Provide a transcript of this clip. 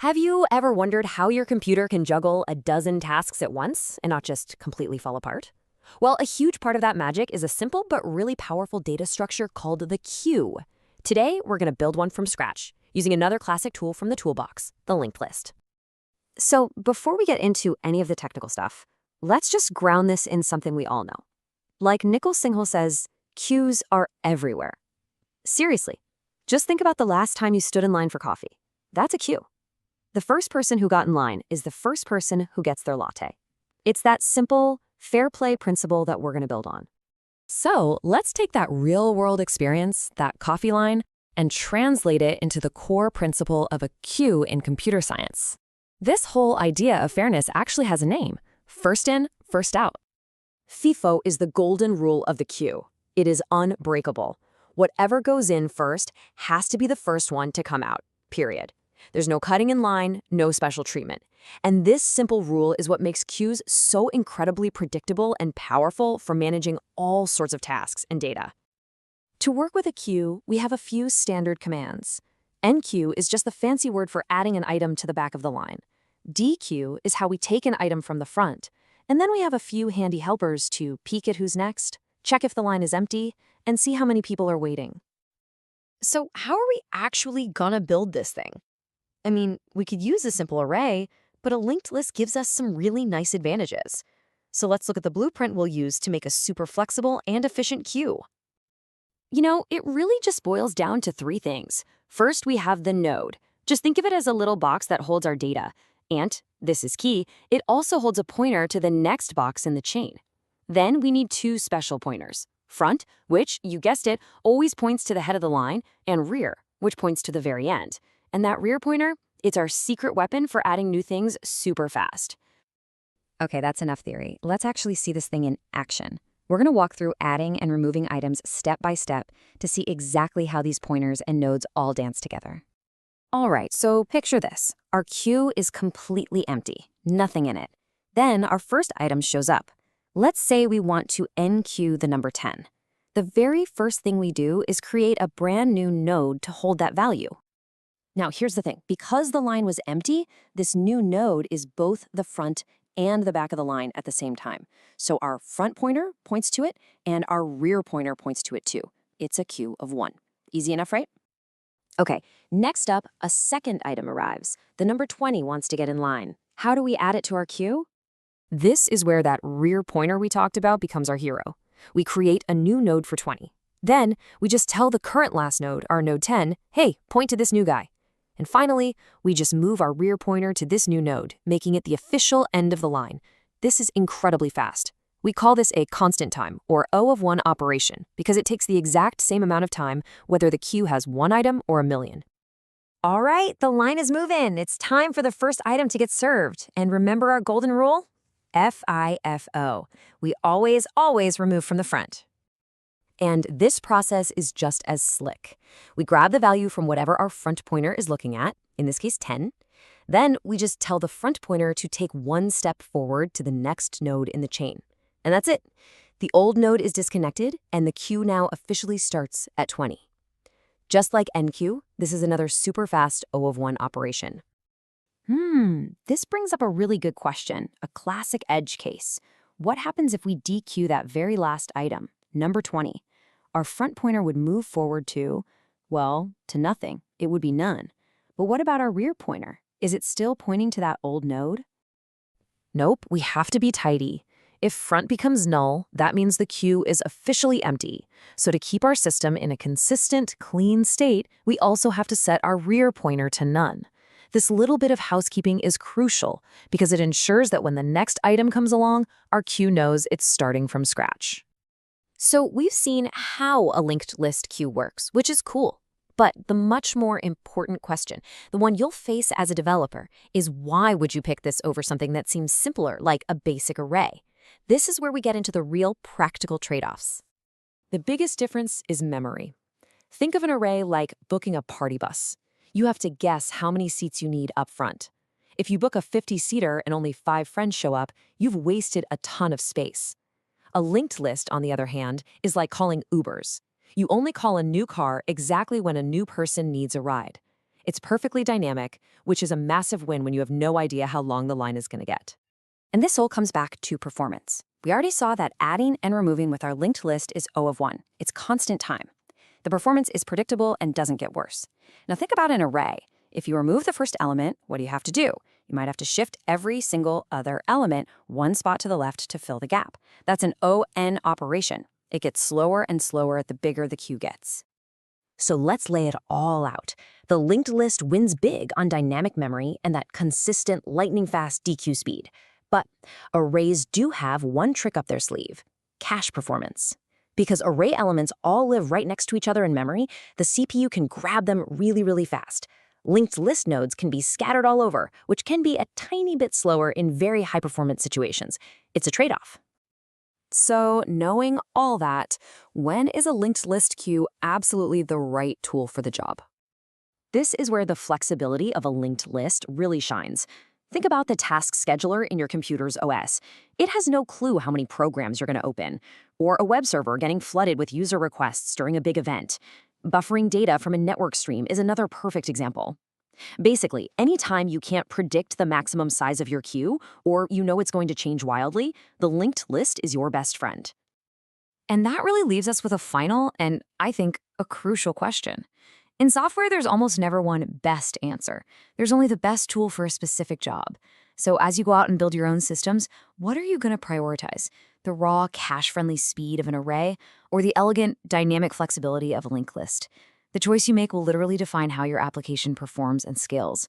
Have you ever wondered how your computer can juggle a dozen tasks at once and not just completely fall apart? Well, a huge part of that magic is a simple but really powerful data structure called the queue. Today, we're going to build one from scratch using another classic tool from the toolbox, the linked list. So, before we get into any of the technical stuff, let's just ground this in something we all know. Like Nicole Singhal says, queues are everywhere. Seriously, just think about the last time you stood in line for coffee. That's a queue. The first person who got in line is the first person who gets their latte. It's that simple, fair play principle that we're going to build on. So let's take that real-world experience, that coffee line, and translate it into the core principle of a queue in computer science. This whole idea of fairness actually has a name: first in, first out. FIFO is the golden rule of the queue. It is unbreakable. Whatever goes in first has to be the first one to come out, period. There's no cutting in line, no special treatment. And this simple rule is what makes queues so incredibly predictable and powerful for managing all sorts of tasks and data. To work with a queue, we have a few standard commands. enqueue is just the fancy word for adding an item to the back of the line. dequeue is how we take an item from the front. And then we have a few handy helpers to peek at who's next, check if the line is empty, and see how many people are waiting. So how are we actually gonna build this thing? I mean, we could use a simple array, but a linked list gives us some really nice advantages. So let's look at the blueprint we'll use to make a super flexible and efficient queue. It really just boils down to three things. First, we have the node. Just think of it as a little box that holds our data. And, this is key, it also holds a pointer to the next box in the chain. Then we need two special pointers: front, which, you guessed it, always points to the head of the line, and rear, which points to the very end. And that rear pointer, it's our secret weapon for adding new things super fast. Okay, that's enough theory. Let's actually see this thing in action. We're going to walk through adding and removing items step by step to see exactly how these pointers and nodes all dance together. All right, so picture this. Our queue is completely empty, nothing in it. Then our first item shows up. Let's say we want to enqueue the number 10. The very first thing we do is create a brand new node to hold that value. Now, here's the thing. Because the line was empty, this new node is both the front and the back of the line at the same time. So our front pointer points to it, and our rear pointer points to it too. It's a queue of 1. Easy enough, right? Okay, next up, a second item arrives. The number 20 wants to get in line. How do we add it to our queue? This is where that rear pointer we talked about becomes our hero. We create a new node for 20. Then, we just tell the current last node, our node 10, hey, point to this new guy. And finally, we just move our rear pointer to this new node, making it the official end of the line. This is incredibly fast. We call this a constant time, or O of 1 operation, because it takes the exact same amount of time whether the queue has one item or a million. All right, the line is moving. It's time for the first item to get served. And remember our golden rule? FIFO. We always remove from the front. And this process is just as slick. We grab the value from whatever our front pointer is looking at, in this case 10. Then we just tell the front pointer to take one step forward to the next node in the chain. And that's it. The old node is disconnected, and the queue now officially starts at 20. Just like enqueue, this is another super fast O of 1 operation. This brings up a really good question, a classic edge case. What happens if we dequeue that very last item, number 20? Our front pointer would move forward to nothing. It would be none. But what about our rear pointer? Is it still pointing to that old node? Nope, we have to be tidy. If front becomes null, that means the queue is officially empty. So to keep our system in a consistent, clean state, we also have to set our rear pointer to none. This little bit of housekeeping is crucial because it ensures that when the next item comes along, our queue knows it's starting from scratch. So we've seen how a linked list queue works, which is cool. But the much more important question, the one you'll face as a developer, is why would you pick this over something that seems simpler, like a basic array? This is where we get into the real practical trade-offs. The biggest difference is memory. Think of an array like booking a party bus. You have to guess how many seats you need up front. If you book a 50-seater and only 5 friends show up, you've wasted a ton of space. A linked list, on the other hand, is like calling Ubers. You only call a new car exactly when a new person needs a ride. It's perfectly dynamic, which is a massive win when you have no idea how long the line is going to get. And this all comes back to performance. We already saw that adding and removing with our linked list is O of 1. It's constant time. The performance is predictable and doesn't get worse. Now think about an array. If you remove the first element, what do you have to do? You might have to shift every single other element one spot to the left to fill the gap. That's an O(n) operation. It gets slower and slower the bigger the queue gets. So let's lay it all out. The linked list wins big on dynamic memory and that consistent lightning-fast dequeue speed. But arrays do have one trick up their sleeve: cache performance. Because array elements all live right next to each other in memory, the CPU can grab them really, really fast. Linked list nodes can be scattered all over, which can be a tiny bit slower in very high-performance situations. It's a trade-off. So, knowing all that, when is a linked list queue absolutely the right tool for the job? This is where the flexibility of a linked list really shines. Think about the task scheduler in your computer's OS. It has no clue how many programs you're going to open, or a web server getting flooded with user requests during a big event. Buffering data from a network stream is another perfect example. Basically, anytime you can't predict the maximum size of your queue, or you know it's going to change wildly, the linked list is your best friend. And that really leaves us with a final and, I think, a crucial question. In software, there's almost never one best answer. There's only the best tool for a specific job. So as you go out and build your own systems, what are you going to prioritize? The raw, cache-friendly speed of an array, or the elegant, dynamic flexibility of a linked list? The choice you make will literally define how your application performs and scales.